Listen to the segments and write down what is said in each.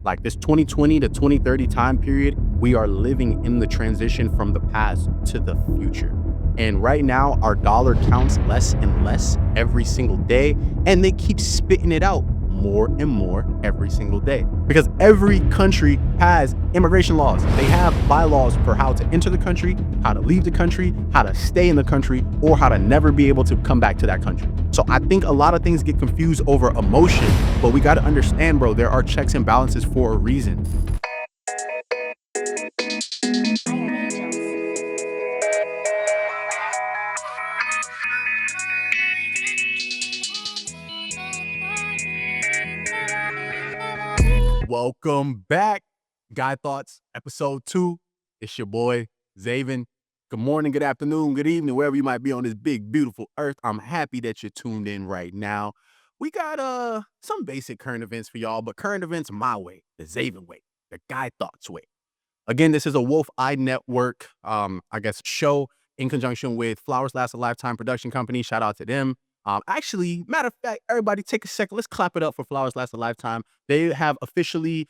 Like this 2020 to 2030 time period, we are living in the transition from the past to the future. And right now, our dollar counts less and less every single day, and they keep spitting it out more and more every single day. Because every country has immigration laws. They have bylaws for how to enter the country, how to leave the country, how to stay in the country, or how to never be able to come back to that country. So I think a lot of things get confused over emotion, but we got to understand, bro, there are checks and balances for a reason. Welcome back, Guy Thoughts, episode 2. It's your boy, Zaven. Good morning, good afternoon, good evening, wherever you might be on this big, beautiful earth. I'm happy that you're tuned in right now. We got some basic current events for y'all, but current events my way, the Zaven way, the Guy Thoughts way. Again, this is a Wolf Eye Network, show in conjunction with Flowers Last a Lifetime production company. Shout out to them. Actually, matter of fact, everybody take a second. Let's clap it up for Flowers Last a Lifetime. They have officially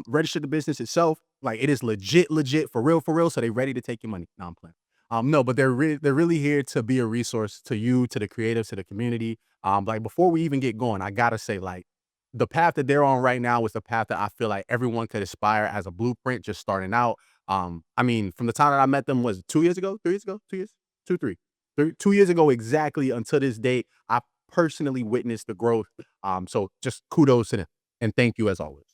registered the business itself. Like it is legit, for real. So they ready to take your money. No, I'm playing. No, but they're really here to be a resource to you, to the creatives, to the community. Like before we even get going, I gotta say, like, the path that they're on right now is the path that I feel like everyone could aspire as a blueprint just starting out. I mean, from the time that I met them was 2 years ago, 3 years ago, 2 years, 2, 3, 2 years ago exactly until this date, I personally witnessed the growth. So just kudos to them and thank you as always.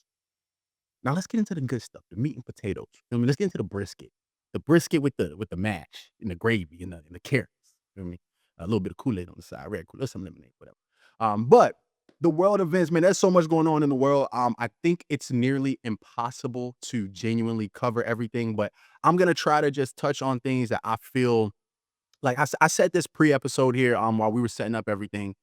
Now let's get into the good stuff, the meat and potatoes. I mean, let's get into the brisket with the mash and the gravy and the carrots. You know what I mean? A little bit of Kool-Aid on the side, red Kool-Aid, some lemonade, whatever. But the world events, man, there's so much going on in the world. I think it's nearly impossible to genuinely cover everything, but I'm gonna try to just touch on things that I feel like I said this pre-episode here, while we were setting up everything.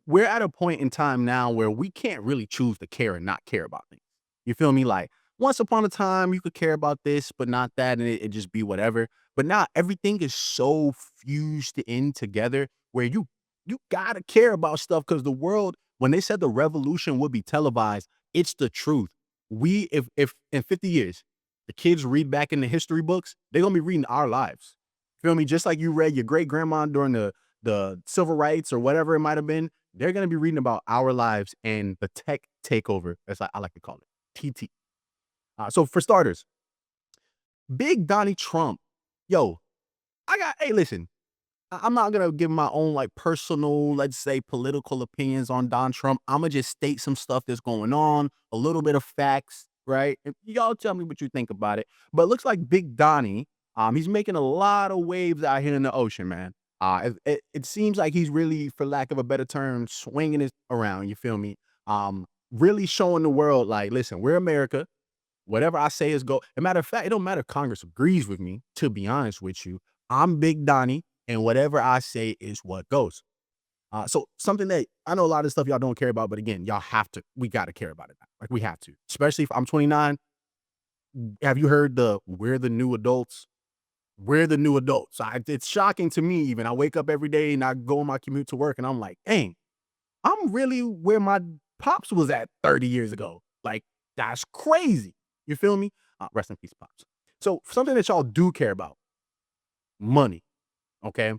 We're at a point in time now where we can't really choose to care and not care about things. You feel me? Like once upon a time, you could care about this, but not that, and it just be whatever. But now everything is so fused in together where you gotta care about stuff because the world, when they said the revolution would be televised, it's the truth. If in 50 years the kids read back in the history books, they're gonna be reading our lives. Feel me? Just like you read your great grandma during the civil rights or whatever it might have been, they're gonna be reading about our lives and the tech takeover, as I like to call it, TT. So for starters, Big Donnie Trump, yo, hey, listen, I'm not gonna give my own like personal, let's say, political opinions on Don Trump. I'm gonna just state some stuff that's going on, a little bit of facts, right? And y'all tell me what you think about it. But it looks like Big Donnie, he's making a lot of waves out here in the ocean, man. It seems like he's really, for lack of a better term, swinging it around. You feel me? Really showing the world, like, listen, we're America. Whatever I say is go. As a matter of fact, it don't matter if Congress agrees with me, to be honest with you. I'm Big Donnie, and whatever I say is what goes. So something that I know a lot of stuff y'all don't care about, but again, y'all have to. We got to care about it now. Like we have to. Especially if I'm 29. Have you heard the "We're the new adults"? We're the new adults. It's shocking to me. Even I wake up every day and I go on my commute to work, and I'm like, dang, I'm really where my pops was at 30 years ago. Like that's crazy. You feel me? Rest in peace, pops. So something that y'all do care about, money. Okay.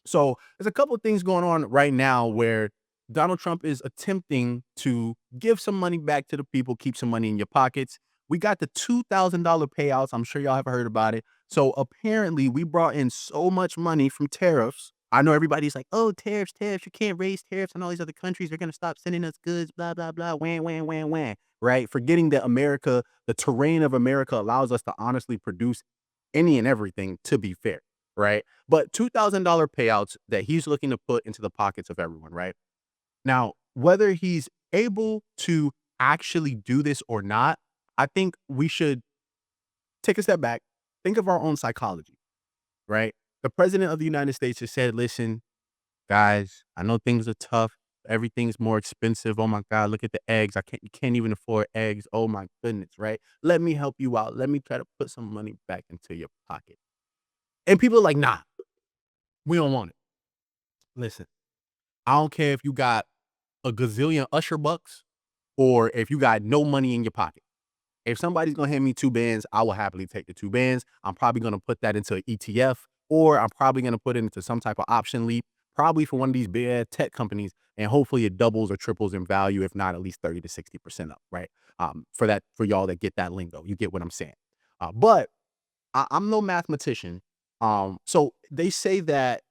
So there's a couple of things going on right now where Donald Trump is attempting to give some money back to the people, keep some money in your pockets. We got the $2,000 payouts. I'm sure y'all have heard about it. So apparently we brought in so much money from tariffs. I know everybody's like, oh, tariffs. You can't raise tariffs in all these other countries. They're going to stop sending us goods, blah, blah, blah, wham, right? Forgetting that America, the terrain of America allows us to honestly produce any and everything, to be fair, right? But $2,000 payouts that he's looking to put into the pockets of everyone, right? Now, whether he's able to actually do this or not, I think we should take a step back, think of our own psychology, right? The president of the United States has said, listen, guys, I know things are tough. Everything's more expensive. Oh my God, look at the eggs. You can't even afford eggs. Oh my goodness, right? Let me help you out. Let me try to put some money back into your pocket. And people are like, nah, we don't want it. Listen, I don't care if you got a gazillion Usher bucks or if you got no money in your pocket. If somebody's gonna hand me 2 bands, I will happily take the 2 bands. I'm probably gonna put that into an ETF, or I'm probably gonna put it into some type of option leap, probably for one of these big tech companies, and hopefully it doubles or triples in value, if not at least 30 to 60% up, right? For y'all that get that lingo, you get what I'm saying. But I'm no mathematician. So they say that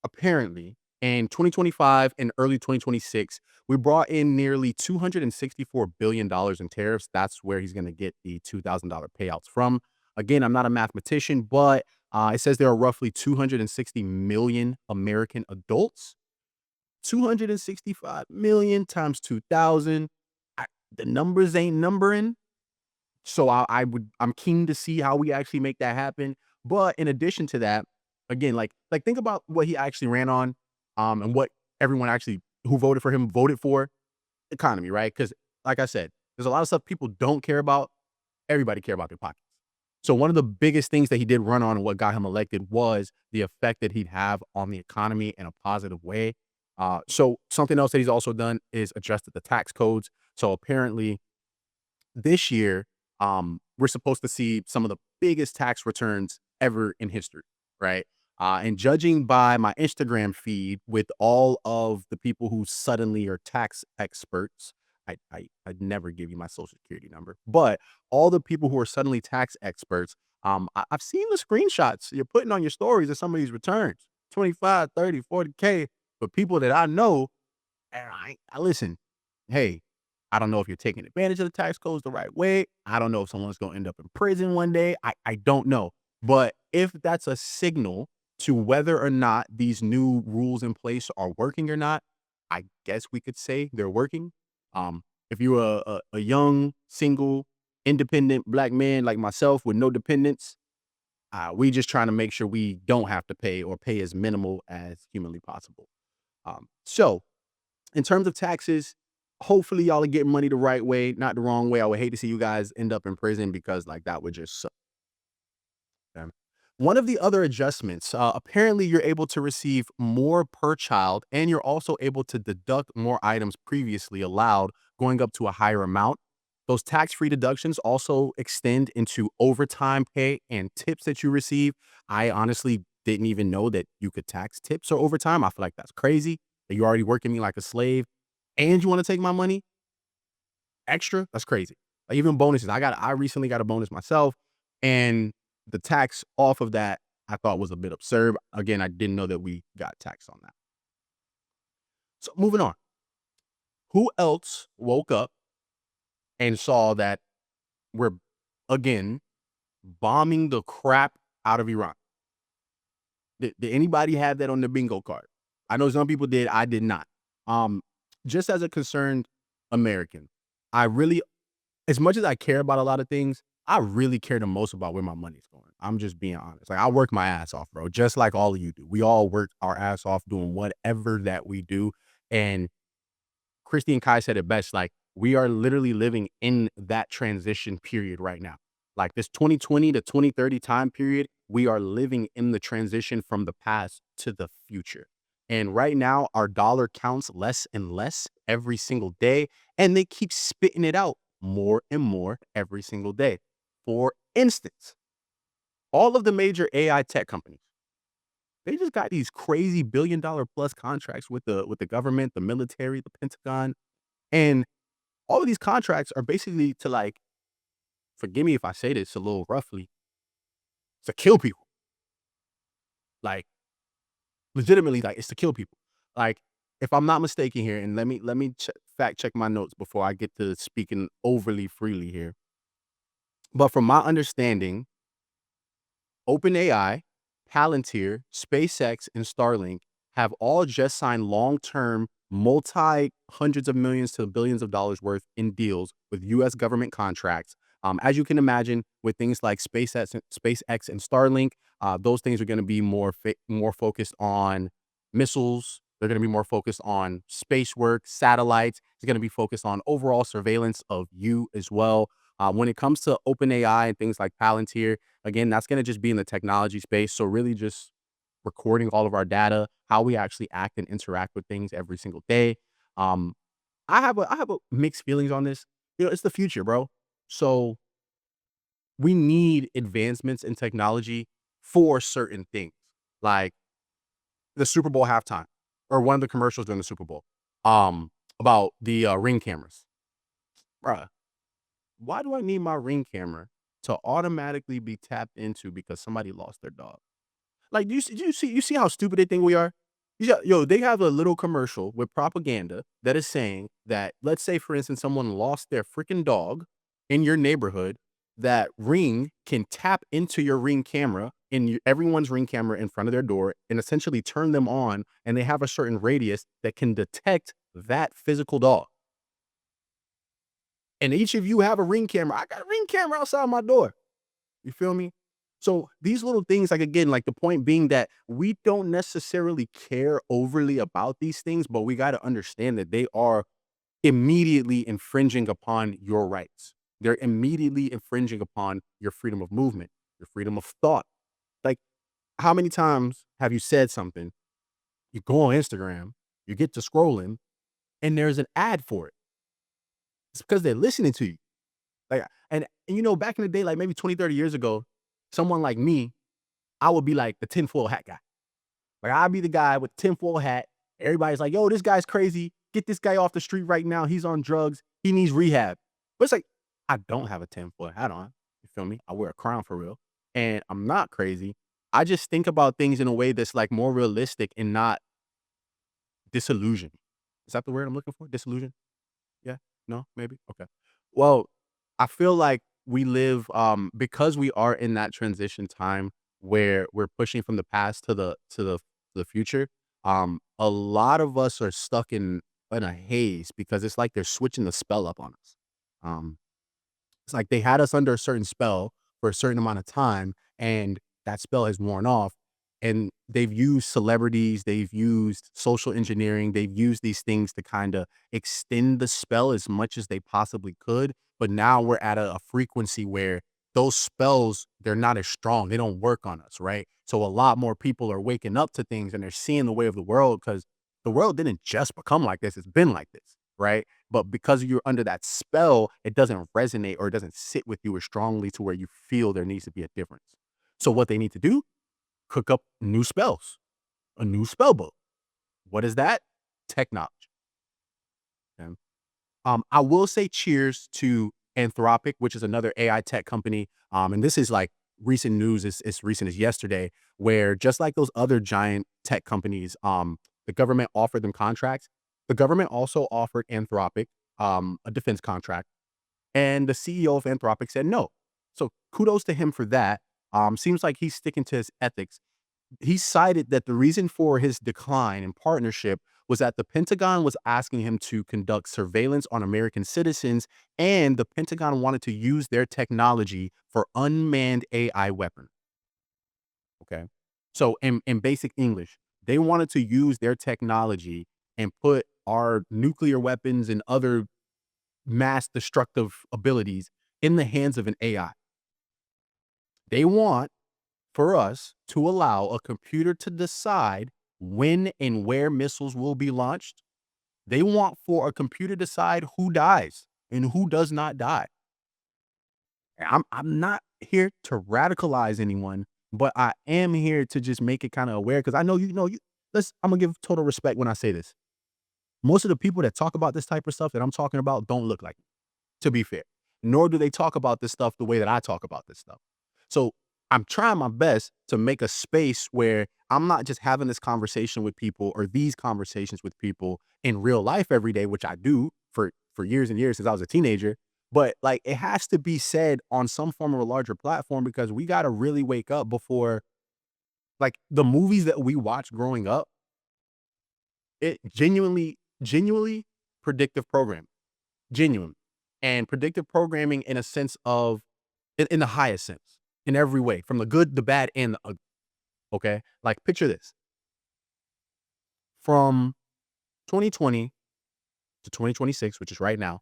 apparently in 2025 and early 2026, we brought in nearly $264 billion in tariffs. That's where he's going to get the $2,000 payouts from. Again, I'm not a mathematician, but it says there are roughly 260 million American adults. 265 million times 2,000. The numbers ain't numbering. So I'm keen to see how we actually make that happen. But in addition to that, again, like think about what he actually ran on, and what everyone actually who voted for him voted for. Economy, right? Because like I said, there's a lot of stuff people don't care about. Everybody care about their pockets. So one of the biggest things that he did run on and what got him elected was the effect that he'd have on the economy in a positive way. So something else that he's also done is adjusted the tax codes. So apparently this year, we're supposed to see some of the biggest tax returns ever in history, right? And judging by my Instagram feed with all of the people who suddenly are tax experts, I'd never give you my social security number, but all the people who are suddenly tax experts, I've seen the screenshots you're putting on your stories of some of these returns, 25, 30, 40K, but people that I know, and I listen, hey, I don't know if you're taking advantage of the tax codes the right way. I don't know if someone's gonna end up in prison one day. I don't know. But if that's a signal to whether or not these new rules in place are working or not, I guess we could say they're working. If you're a young, single, independent black man like myself with no dependents, we just trying to make sure we don't have to pay or pay as minimal as humanly possible. So in terms of taxes, hopefully y'all are getting money the right way, not the wrong way. I would hate to see you guys end up in prison because like that would just suck. Them. One of the other adjustments, apparently you're able to receive more per child, and you're also able to deduct more items previously allowed, going up to a higher amount. Those tax-free deductions also extend into overtime pay and tips that you receive. I honestly didn't even know that you could tax tips or overtime. I feel like that's crazy. That you're already working me like a slave, and you want to take my money extra? That's crazy. Like even bonuses. I recently got a bonus myself, and the tax off of that I thought was a bit absurd. Again, I didn't know that we got taxed on that. So moving on. Who else woke up and saw that we're again bombing the crap out of Iran? Did anybody have that on the bingo card? I know some people did. I did not. Um, just as a concerned American, I really, as much as I care about a lot of things, I really care the most about where my money's going. I'm just being honest. Like I work my ass off, bro, just like all of you do. We all work our ass off doing whatever that we do. And Christy and Kai said it best. Like we are literally living in that transition period right now. Like this 2020 to 2030 time period, we are living in the transition from the past to the future. And right now, our dollar counts less and less every single day, and they keep spitting it out more and more every single day. For instance, all of the major AI tech companies, they just got these crazy billion-dollar plus contracts with the government, the military, the Pentagon, and all of these contracts are basically to like, forgive me if I say this a little roughly, to kill people. Like legitimately, like it's to kill people. Like if I'm not mistaken here, and let me fact check my notes before I get to speaking overly freely here. But from my understanding, OpenAI, Palantir, SpaceX, and Starlink have all just signed long-term, multi hundreds of millions to billions of dollars worth in deals with U.S. government contracts. As you can imagine, with things like SpaceX and Starlink, those things are going to be more focused on missiles. They're going to be more focused on space work, satellites. It's going to be focused on overall surveillance of you as well. When it comes to OpenAI and things like Palantir, again, that's going to just be in the technology space. So really just recording all of our data, how we actually act and interact with things every single day. Um, I have a mixed feelings on this. You know, it's the future, bro. So we need advancements in technology for certain things, like the Super Bowl halftime or one of the commercials during the Super Bowl, about the, Ring cameras. Bruh, why do I need my Ring camera to automatically be tapped into because somebody lost their dog? Like, do you see how stupid they think we are? They have a little commercial with propaganda that is saying that, let's say, for instance, someone lost their freaking dog in your neighborhood, that Ring can tap into your Ring camera in everyone's Ring camera in front of their door and essentially turn them on, and they have a certain radius that can detect that physical dog. And each of you have a Ring camera. I got a Ring camera outside my door. You feel me? So these little things, like, again, like, the point being that we don't necessarily care overly about these things, but we got to understand that they are immediately infringing upon your rights. They're immediately infringing upon your freedom of movement, your freedom of thought. Like, how many times have you said something? You go on Instagram, you get to scrolling, and there's an ad for it. It's because they're listening to you. Like, back in the day, like maybe 20, 30 years ago, someone like me, I would be like the tinfoil hat guy. Like, I'd be the guy with the tinfoil hat. Everybody's like, yo, this guy's crazy. Get this guy off the street right now. He's on drugs. He needs rehab. But it's like, I don't have a tinfoil hat on. You feel me? I wear a crown for real. And I'm not crazy. I just think about things in a way that's like more realistic and not disillusioned. Is that the word I'm looking for? Disillusion? Yeah? No? Maybe? Okay. Well, I feel like we live, because we are in that transition time where we're pushing from the past to the future. A lot of us are stuck in a haze because it's like they're switching the spell up on us. Um, it's like they had us under a certain spell for a certain amount of time, and that spell has worn off. And they've used celebrities, they've used social engineering, they've used these things to kind of extend the spell as much as they possibly could. But now we're at a frequency where those spells, they're not as strong. They don't work on us, right? So a lot more people are waking up to things and they're seeing the way of the world because the world didn't just become like this, it's been like this, right? But because you're under that spell, it doesn't resonate or it doesn't sit with you as strongly to where you feel there needs to be a difference. So what they need to do, cook up new spells, a new spell book. What is that? Technology. Okay? I will say cheers to Anthropic, which is another AI tech company. And this is like recent news, as recent as yesterday, where just like those other giant tech companies, the government offered them contracts. The government also offered Anthropic a defense contract, and the CEO of Anthropic said no. So kudos to him for that. Seems like he's sticking to his ethics. He cited that the reason for his decline in partnership was that the Pentagon was asking him to conduct surveillance on American citizens, and the Pentagon wanted to use their technology for unmanned AI weapons. Okay. So in basic English, they wanted to use their technology and put our nuclear weapons and other mass destructive abilities in the hands of an AI. They want for us to allow a computer to decide when and where missiles will be launched. They want for a computer to decide who dies and who does not die. I'm not here to radicalize anyone, but I am here to just make it kind of aware because I know you. I'm gonna give total respect when I say this. Most of the people that talk about this type of stuff that I'm talking about don't look like me, to be fair. Nor do they talk about this stuff the way that I talk about this stuff. So I'm trying my best to make a space where I'm not just having this conversation with people or these conversations with people in real life every day, which I do for years and years since I was a teenager. But like it has to be said on some form of a larger platform because we got to really wake up before like the movies that we watched growing up, it genuinely predictive programming. Genuine. And predictive programming in a sense of in the highest sense, in every way, from the good, the bad, and the ugly, okay? Like, picture this. From 2020 to 2026, which is right now,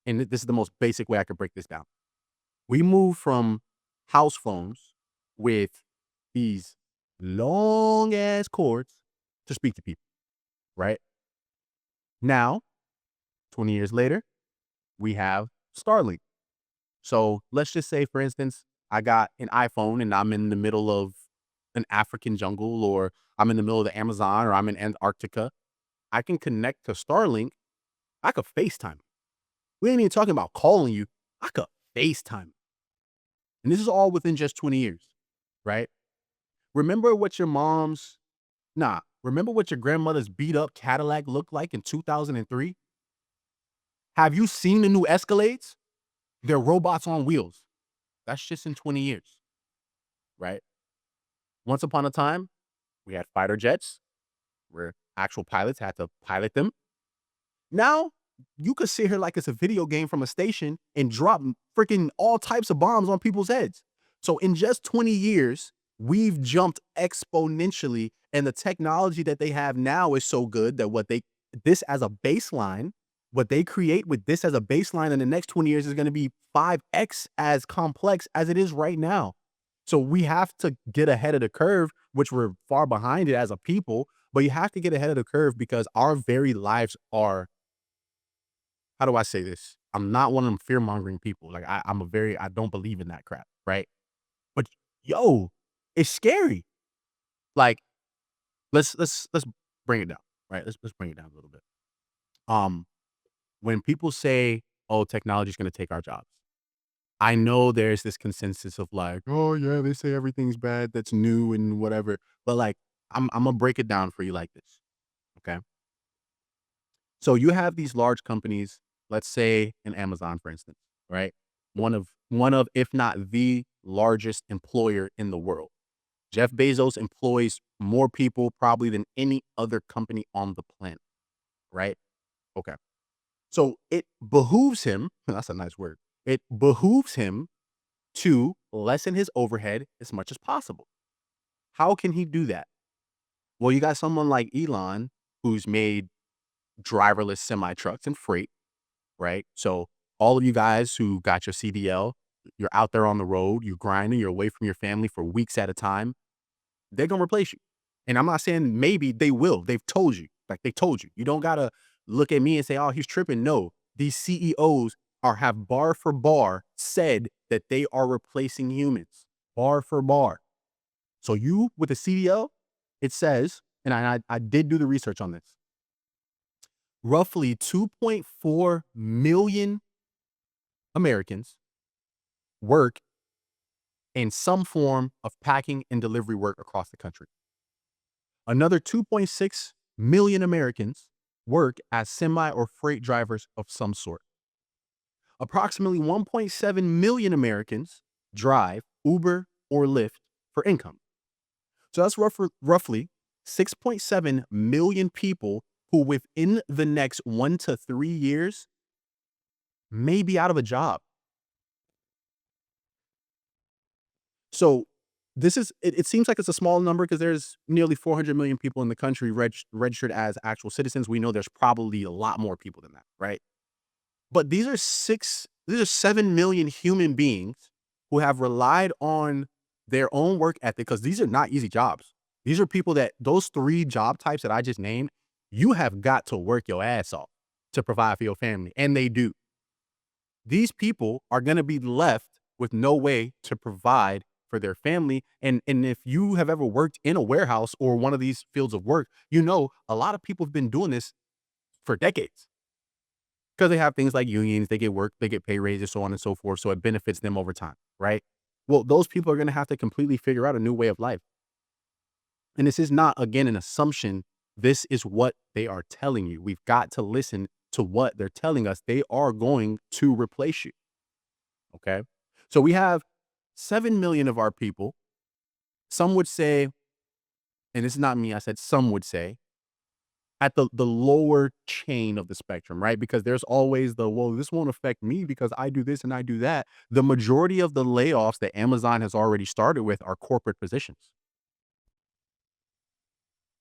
and this is the most basic way I could break this down. We move from house phones with these long ass cords to speak to people, right? Now, 20 years later, we have Starlink. So let's just say, for instance, I got an iPhone and I'm in the middle of an African jungle, or I'm in the middle of the Amazon, or I'm in Antarctica. I can connect to Starlink. I could FaceTime. We ain't even talking about calling you. I could FaceTime. And this is all within just 20 years, right? Remember what your mom's, remember what your grandmother's beat up Cadillac looked like in 2003? Have you seen the new Escalades? They're robots on wheels. That's just in 20 years, right? Once upon a time, we had fighter jets where actual pilots had to pilot them. Now, you could sit here like it's a video game from a station and drop freaking all types of bombs on people's heads. So in just 20 years, we've jumped exponentially, and the technology that they have now is so good that this as a baseline, what they create with this as a baseline in the next 20 years is going to be 5x as complex as it is right now. So we have to get ahead of the curve, which we're far behind it as a people, but you have to get ahead of the curve because our very lives are, how do I say this? I'm not one of them fear-mongering people. Like I don't believe in that crap, right? But yo, it's scary. Like let's bring it down, right? Let's bring it down a little bit. Um, when people say, "Oh, technology is going to take our jobs," I know there's this consensus of like, "Oh yeah, they say everything's bad that's new and whatever." But like, I'm gonna break it down for you like this, okay? So you have these large companies, let's say an Amazon, for instance, right? One of, if not the largest employer in the world. Jeff Bezos employs more people probably than any other company on the planet, right? Okay. So it behooves him, that's a nice word. It behooves him to lessen his overhead as much as possible. How can he do that? Well, you got someone like Elon who's made driverless semi trucks and freight, right? So all of you guys who got your CDL, you're out there on the road, you're grinding, you're away from your family for weeks at a time. They're gonna replace you. And I'm not saying maybe they will. They've told you. Like they told you. You don't gotta look at me and say, "Oh, he's tripping." No, these CEOs have bar for bar said that they are replacing humans, bar for bar. So you with a CDL, it says, and I did do the research on this. Roughly 2.4 million Americans work in some form of packing and delivery work across the country. Another 2.6 million Americans work as semi or freight drivers of some sort. Approximately 1.7 million Americans drive Uber or Lyft for income. So that's roughly 6.7 million people who within the next 1 to 3 years may be out of a job. So it seems like it's a small number because there's nearly 400 million people in the country registered as actual citizens. We know there's probably a lot more people than that, right? But these are 7 million human beings who have relied on their own work ethic because these are not easy jobs. These are people that those three job types that I just named, you have got to work your ass off to provide for your family, and they do. These people are going to be left with no way to provide for their family. And if you have ever worked in a warehouse or one of these fields of work, you know a lot of people have been doing this for decades because they have things like unions, they get work, they get pay raises, so on and so forth. So it benefits them over time, right? Well, those people are going to have to completely figure out a new way of life. And this is not, again, an assumption. This is what they are telling you. We've got to listen to what they're telling us. They are going to replace you. Okay. So we have 7 million of our people. Some would say, and this is not me, I said some would say, at the lower chain of the spectrum, right? Because there's always well, this won't affect me because I do this and I do that. The majority of the layoffs that Amazon has already started with are corporate positions.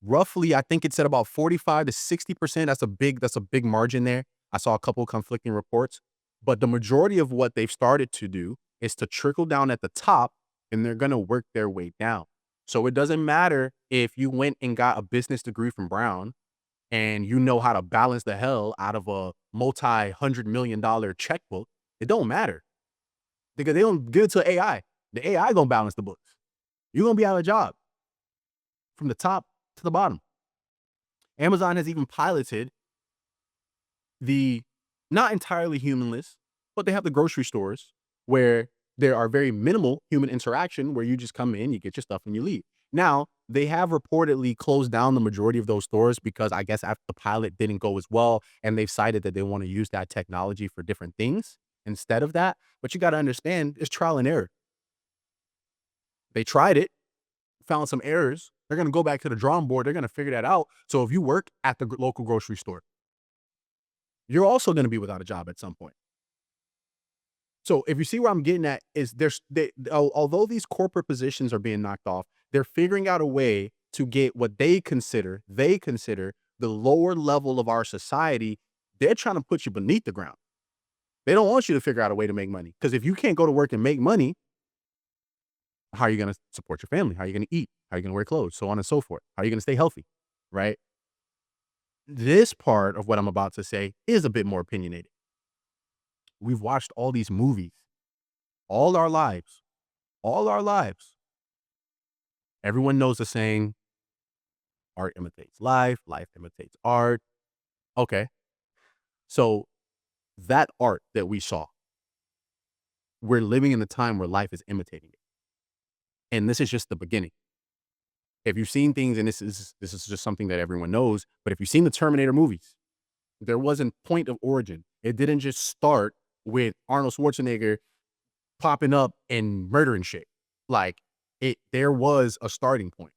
Roughly, I think it said about 45 to 60%. That's a big margin there. I saw a couple conflicting reports, but the majority of what they've started to do is to trickle down at the top and they're going to work their way down. So it doesn't matter if you went and got a business degree from Brown and you know how to balance the hell out of a multi-hundred million dollar checkbook. It don't matter. because they don't give it to AI. The AI gonna balance the books. You're gonna be out of a job from the top to the bottom. Amazon has even piloted the not entirely humanless, but they have the grocery stores where there are very minimal human interaction where you just come in, you get your stuff, and you leave. Now, they have reportedly closed down the majority of those stores because I guess after the pilot didn't go as well, and they've cited that they want to use that technology for different things instead of that. But you got to understand, it's trial and error. They tried it, found some errors. They're going to go back to the drawing board. They're going to figure that out. So if you work at the local grocery store, you're also going to be without a job at some point. So if you see where I'm getting at is although these corporate positions are being knocked off, they're figuring out a way to get what they consider the lower level of our society. They're trying to put you beneath the ground. They don't want you to figure out a way to make money. Because if you can't go to work and make money, how are you going to support your family? How are you going to eat? How are you going to wear clothes? So on and so forth. How are you going to stay healthy? Right? This part of what I'm about to say is a bit more opinionated. We've watched all these movies all our lives, all our lives. Everyone knows the saying, art imitates life, life imitates art. Okay. So that art that we saw, we're living in a time where life is imitating it. And this is just the beginning. If you've seen things, and this is just something that everyone knows, but if you've seen the Terminator movies, there wasn't point of origin. It didn't just start with Arnold Schwarzenegger popping up and murdering shit. Like there was a starting point,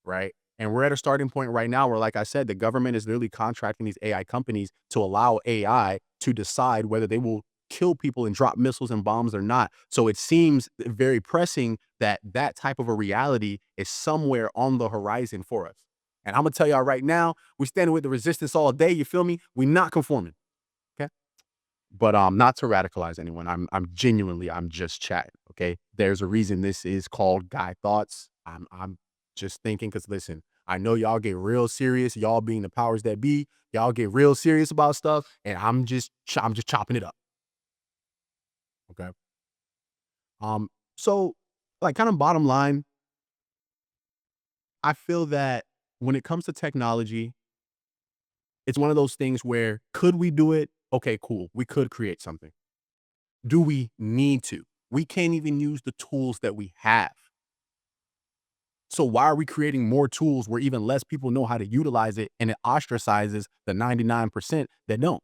right? And we're at a starting point right now where, like I said, the government is literally contracting these AI companies to allow AI to decide whether they will kill people and drop missiles and bombs or not. So it seems very pressing that that type of a reality is somewhere on the horizon for us. And I'm gonna tell y'all right now, we're standing with the resistance all day. You feel me? We're not conforming. Okay. But not to radicalize anyone. I'm just chatting. Okay. There's a reason this is called Guy Thoughts. I'm just thinking because listen, I know y'all get real serious. Y'all being the powers that be, y'all get real serious about stuff, and I'm just chopping it up. Okay. So like kind of bottom line, I feel that when it comes to technology, it's one of those things where could we do it? Okay, cool. We could create something. Do we need to? We can't even use the tools that we have. So why are we creating more tools where even less people know how to utilize it and it ostracizes the 99% that don't?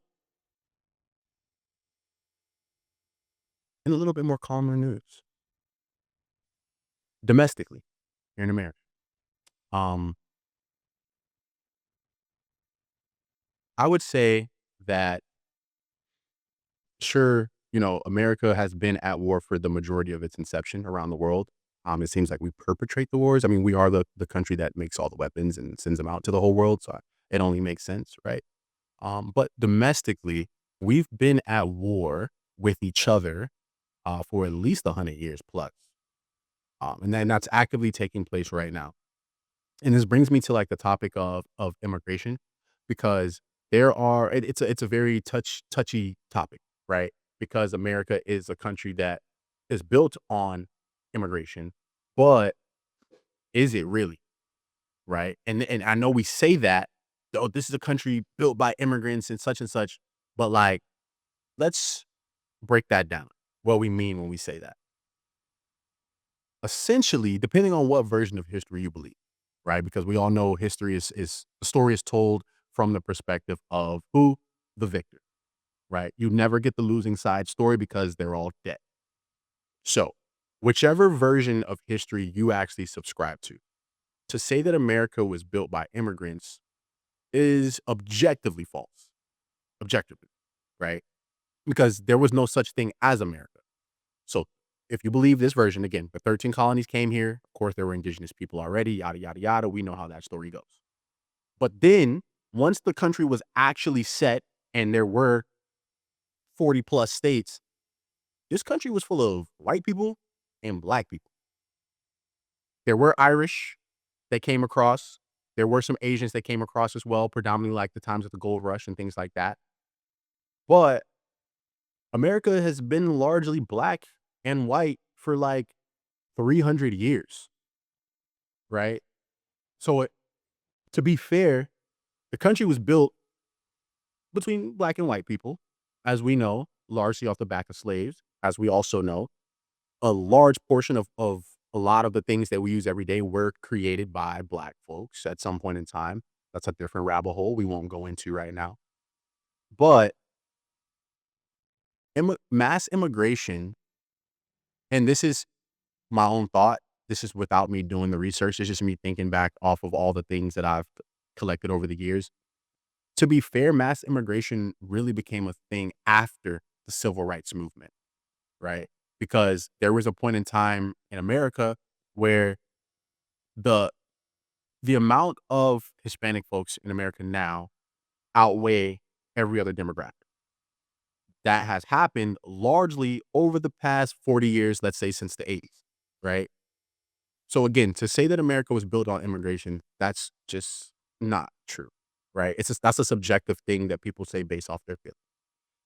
And a little bit more calmer news. Domestically, here in America. Um, I would say that sure, America has been at war for the majority of its inception around the world. It seems like we perpetrate the wars. I mean, we are the country that makes all the weapons and sends them out to the whole world. So it only makes sense, right? But domestically, we've been at war with each other for at least 100 years plus. And then that's actively taking place right now. And this brings me to like the topic of immigration, because it's a very touchy topic, right? Because America is a country that is built on immigration, but is it really, right? And I know we say that, oh, this is a country built by immigrants and such, but like let's break that down. What we mean when we say that. Essentially, depending on what version of history you believe, right? Because we all know history is the story is told from the perspective of who? The victor, right? You never get the losing side story because they're all dead. So, whichever version of history you actually subscribe to say that America was built by immigrants is objectively false. Objectively, right? Because there was no such thing as America. So if you believe this version, again, the 13 colonies came here. Of course, there were indigenous people already, yada, yada, yada. We know how that story goes. But then once the country was actually set and there were 40 plus states, this country was full of white people and black people. There were Irish that came across. There were some Asians that came across as well, predominantly like the times of the gold rush and things like that. But America has been largely black and white for like 300 years, right? So to be fair, the country was built between black and white people, as we know, largely off the back of slaves, as we also know. A large portion of a lot of the things that we use every day were created by black folks at some point in time. That's a different rabbit hole we won't go into right now. But mass immigration, and this is my own thought. This is without me doing the research. It's just me thinking back off of all the things that I've collected over the years. To be fair, mass immigration really became a thing after the civil rights movement, right? Because there was a point in time in America where the the amount of Hispanic folks in America now outweigh every other demographic. That has happened largely over the past 40 years, let's say since the 80s, right? So again, to say that America was built on immigration, that's just not true, right? That's a subjective thing that people say based off their feelings.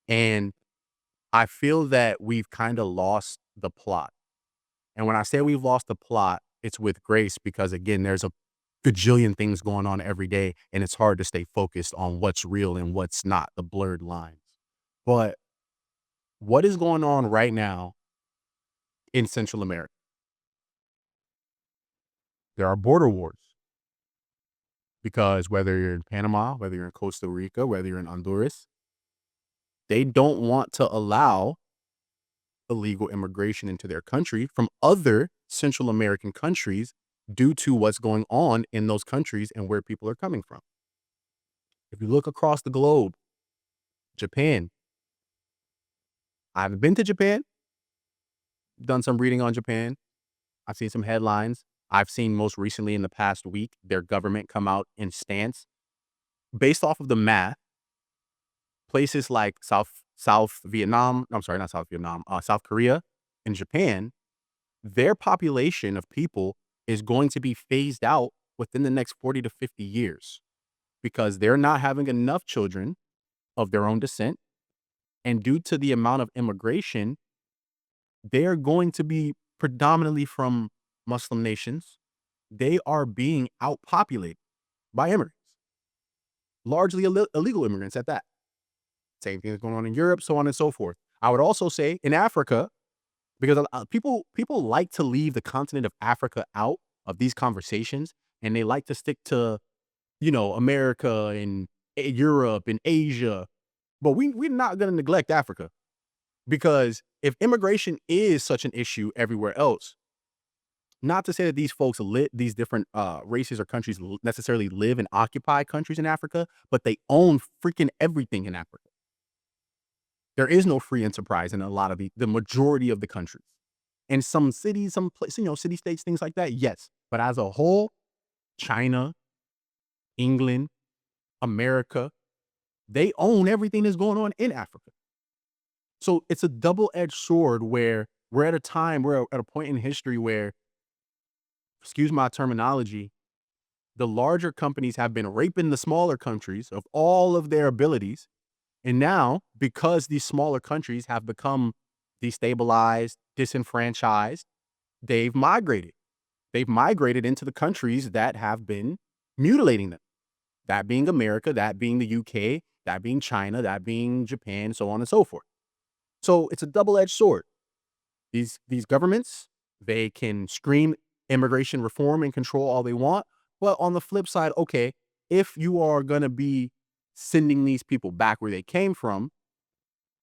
And I feel that we've kind of lost the plot. And when I say we've lost the plot, it's with grace because again, there's a gajillion things going on every day, and it's hard to stay focused on what's real and what's not, the blurred lines. But what is going on right now in Central America? There are border wars because whether you're in Panama, whether you're in Costa Rica, whether you're in Honduras, they don't want to allow illegal immigration into their country from other Central American countries due to what's going on in those countries and where people are coming from. If you look across the globe, Japan, I haven't been to Japan, done some reading on Japan. I've seen some headlines. I've seen most recently in the past week, their government come out in stance based off of the math. Places like South Vietnam, I'm sorry, not South Vietnam, South Korea and Japan, their population of people is going to be phased out within the next 40 to 50 years because they're not having enough children of their own descent. And due to the amount of immigration, they're going to be predominantly from Muslim nations. They are being outpopulated by immigrants, largely illegal immigrants at that. Same thing is going on in Europe, so on and so forth. I would also say in Africa, because people like to leave the continent of Africa out of these conversations, and they like to stick to, America and Europe and Asia. But we're not going to neglect Africa because if immigration is such an issue everywhere else, not to say that these folks these different races or countries necessarily live and occupy countries in Africa, but they own freaking everything in Africa. There is no free enterprise in a lot of the majority of the countries. In some cities, some places, city states, things like that, yes. But as a whole, China, England, America, they own everything that's going on in Africa. So it's a double-edged sword where we're at a point in history where, excuse my terminology, the larger companies have been raping the smaller countries of all of their abilities. And now, because these smaller countries have become destabilized, disenfranchised, they've migrated. They've migrated into the countries that have been mutilating them. That being America, that being the UK, that being China, that being Japan, so on and so forth. So it's a double-edged sword. These governments, they can scream immigration reform and control all they want. But on the flip side, okay, if you are going to be sending these people back where they came from,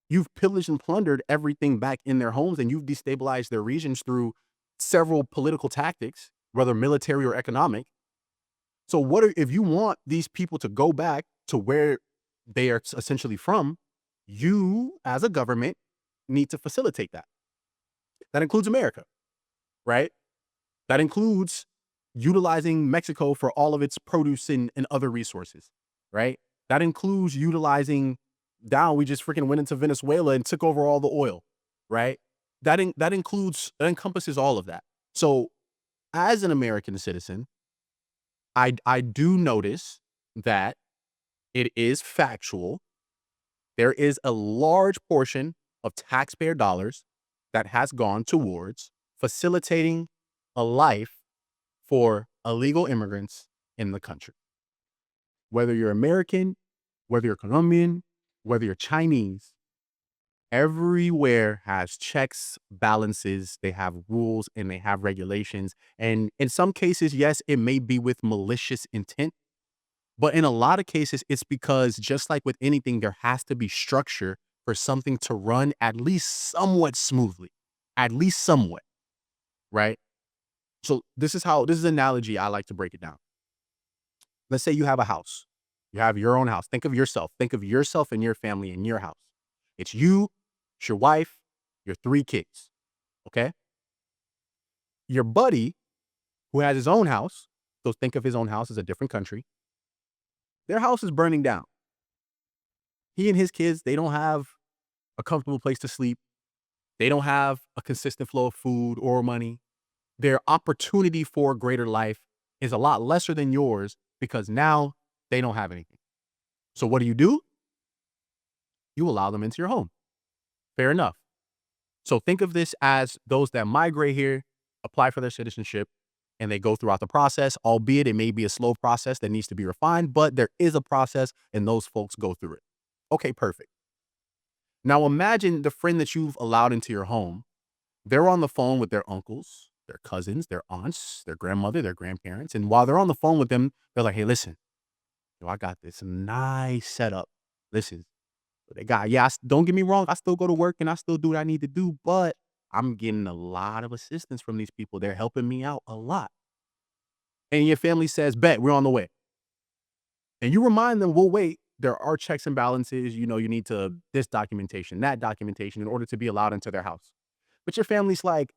you've pillaged and plundered everything back in their homes and you've destabilized their regions through several political tactics, whether military or economic. So if you want these people to go back to where they are essentially from, you as a government need to facilitate that. That includes America, right? That includes utilizing Mexico for all of its produce and other resources, right? That includes utilizing we just freaking went into Venezuela and took over all the oil, right? That encompasses all of that. So as an American citizen, I do notice that it is factual. There is a large portion of taxpayer dollars that has gone towards facilitating a life for illegal immigrants in the country. Whether you're American, whether you're Colombian, whether you're Chinese, everywhere has checks, balances, they have rules, and they have regulations. And in some cases, yes, it may be with malicious intent, but in a lot of cases, it's because just like with anything, there has to be structure for something to run at least somewhat smoothly, at least somewhat, right? So this is an analogy I like to break it down. Let's say you have a house. You have your own house. Think of yourself. Think of yourself and your family in your house. It's you, it's your wife, your 3 kids. Okay? Your buddy who has his own house, so think of his own house as a different country. Their house is burning down. He and his kids, they don't have a comfortable place to sleep. They don't have a consistent flow of food or money. Their opportunity for greater life is a lot lesser than yours because now they don't have anything. So what do? You allow them into your home. Fair enough. So think of this as those that migrate here, apply for their citizenship, and they go throughout the process, albeit it may be a slow process that needs to be refined, but there is a process and those folks go through it. Okay, perfect. Now imagine the friend that you've allowed into your home. They're on the phone with their uncles, their cousins, their aunts, their grandmother, their grandparents. And while they're on the phone with them, they're like, hey, listen, yo, I got this nice setup. Listen, they got, yeah, don't get me wrong. I still go to work and I still do what I need to do, but I'm getting a lot of assistance from these people. They're helping me out a lot. And your family says, bet, we're on the way. And you remind them, we'll wait. There are checks and balances. You know, you need to this documentation, that documentation in order to be allowed into their house. But your family's like,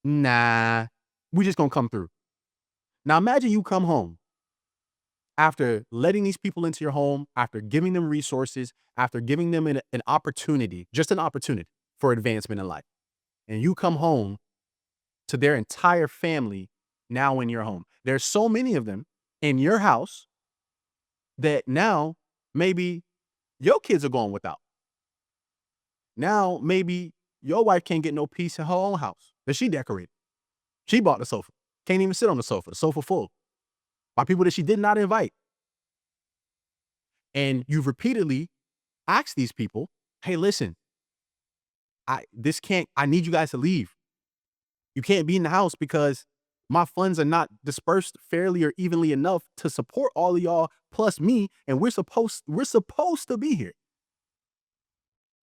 nah, we just gonna come through. Now imagine you come home after letting these people into your home, after giving them resources, after giving them an opportunity, just an opportunity for advancement in life. And you come home to their entire family now in your home. There's so many of them in your house that now maybe your kids are going without. Now maybe your wife can't get no peace in her own house that she decorated. She bought the sofa. Can't even sit on the sofa full by people that she did not invite. And you've repeatedly asked these people, hey, listen, I need you guys to leave. You can't be in the house because my funds are not dispersed fairly or evenly enough to support all of y'all plus me, and we're supposed to be here.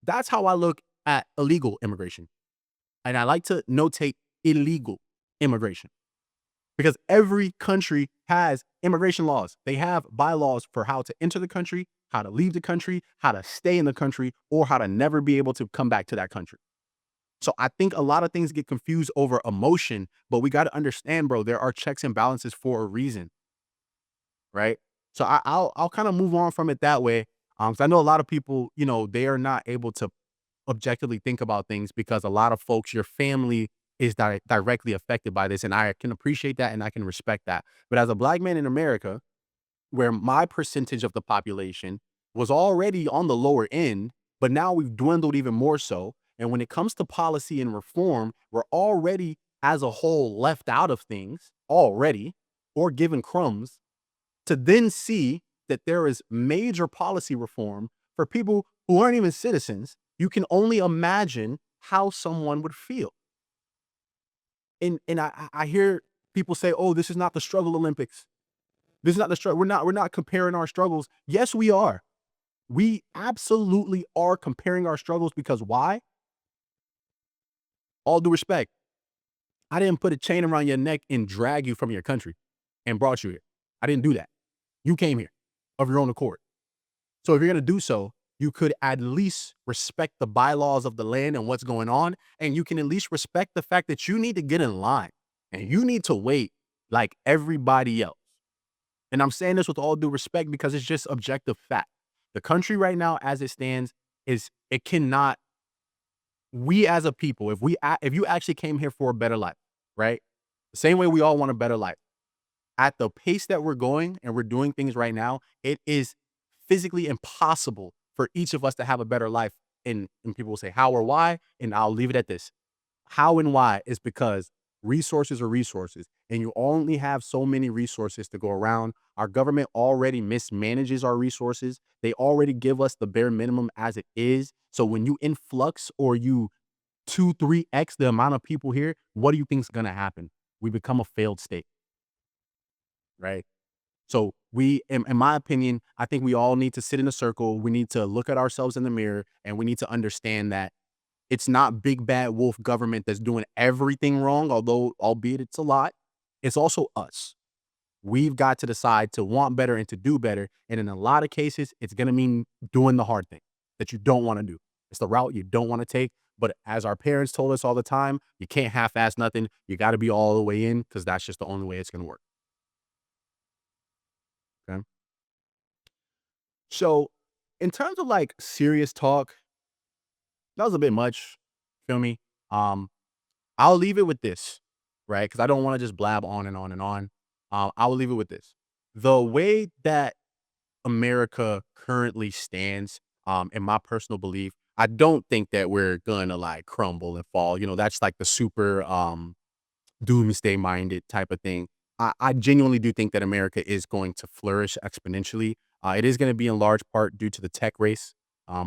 That's how I look at illegal immigration. And I like to notate illegal immigration because every country has immigration laws. They have bylaws for how to enter the country, how to leave the country, how to stay in the country, or how to never be able to come back to that country. So I think a lot of things get confused over emotion, but we got to understand, bro, there are checks and balances for a reason, right? So I'll kind of move on from it that way. 'Cause I know a lot of people, you know, they are not able to objectively think about things because a lot of folks, your family is directly affected by this. And I can appreciate that and I can respect that. But as a black man in America, where my percentage of the population was already on the lower end, but now we've dwindled even more so. And when it comes to policy and reform, we're already as a whole left out of things already or given crumbs to then see that there is major policy reform for people who aren't even citizens. You can only imagine how someone would feel. And I hear people say, oh, this is not the struggle Olympics. This is not the struggle. We're not comparing our struggles. Yes, we are. We absolutely are comparing our struggles because why? All due respect. I didn't put a chain around your neck and drag you from your country and brought you here. I didn't do that. You came here of your own accord. So if you're going to do so, you could at least respect the bylaws of the land and what's going on. And you can at least respect the fact that you need to get in line and you need to wait like everybody else. And I'm saying this with all due respect because it's just objective fact. The country right now, as it stands, it cannot. We as a people, if you actually came here for a better life, right? The same way we all want a better life. At the pace that we're going and we're doing things right now, it is physically impossible for each of us to have a better life. And people will say how or why, and I'll leave it at this. how and why is because resources are resources, and you only have so many resources to go around. Our government already mismanages our resources. They already give us the bare minimum as it is. So when you influx or you 2, 3x the amount of people here, what do you think is gonna happen? We become a failed state, right? So we, in my opinion, I think we all need to sit in a circle. We need to look at ourselves in the mirror, and we need to understand that it's not big bad wolf government that's doing everything wrong, although albeit it's a lot. It's also us. We've got to decide to want better and to do better. And in a lot of cases, it's gonna mean doing the hard thing that you don't want to do. It's the route you don't want to take. But as our parents told us all the time, you can't half-ass nothing. You got to be all the way in because that's just the only way it's gonna work. Okay. So, in terms of like serious talk, that was a bit much. Feel me? Um, I'll leave it with this, right? Because I don't want to just blab on and on and on. I will leave it with this. The way that America currently stands, in my personal belief, I don't think that we're gonna like crumble and fall. You know, that's like the super doomsday minded type of thing. I genuinely do think that America is going to flourish exponentially. It is going to be in large part due to the tech race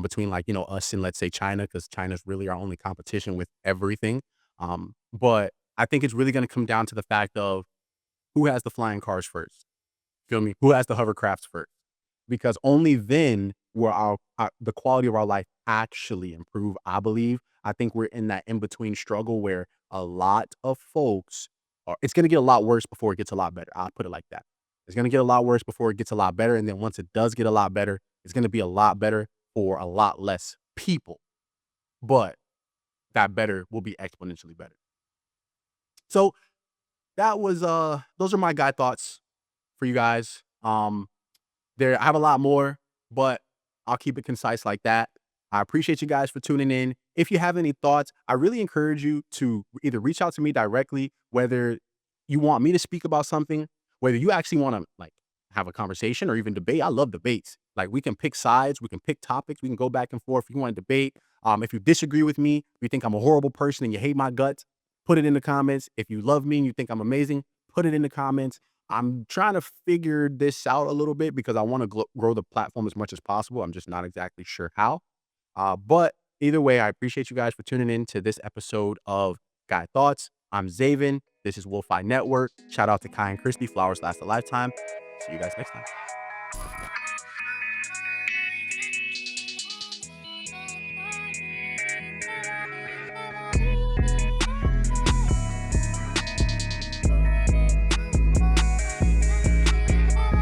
between like, you know, us and let's say China, because China's really our only competition with everything. But I think it's really going to come down to the fact of who has the flying cars first. Feel me? Who has the hovercrafts first? Because only then will the quality of our life actually improve, I believe. I think we're in that in between struggle where a lot of folks are, it's going to get a lot worse before it gets a lot better. I'll put it like that. It's going to get a lot worse before it gets a lot better. And then once it does get a lot better, it's going to be a lot better for a lot less people. But that better will be exponentially better. So that was those are my guy thoughts for you guys. I have a lot more, but I'll keep it concise like that. I appreciate you guys for tuning in. If you have any thoughts, I really encourage you to either reach out to me directly, whether you want me to speak about something, whether you actually want to like have a conversation or even debate. I love debates. Like we can pick sides, we can pick topics, we can go back and forth. If you want to debate, if you disagree with me, if you think I'm a horrible person and you hate my guts, put it in the comments. If you love me and you think I'm amazing, put it in the comments. I'm trying to figure this out a little bit because I want to grow the platform as much as possible. I'm just not exactly sure how. But either way, I appreciate you guys for tuning in to this episode of Guy Thoughts. I'm Zaven. This is Wolf Eye Network. Shout out to Kai and Christy. Flowers last a lifetime. See you guys next time.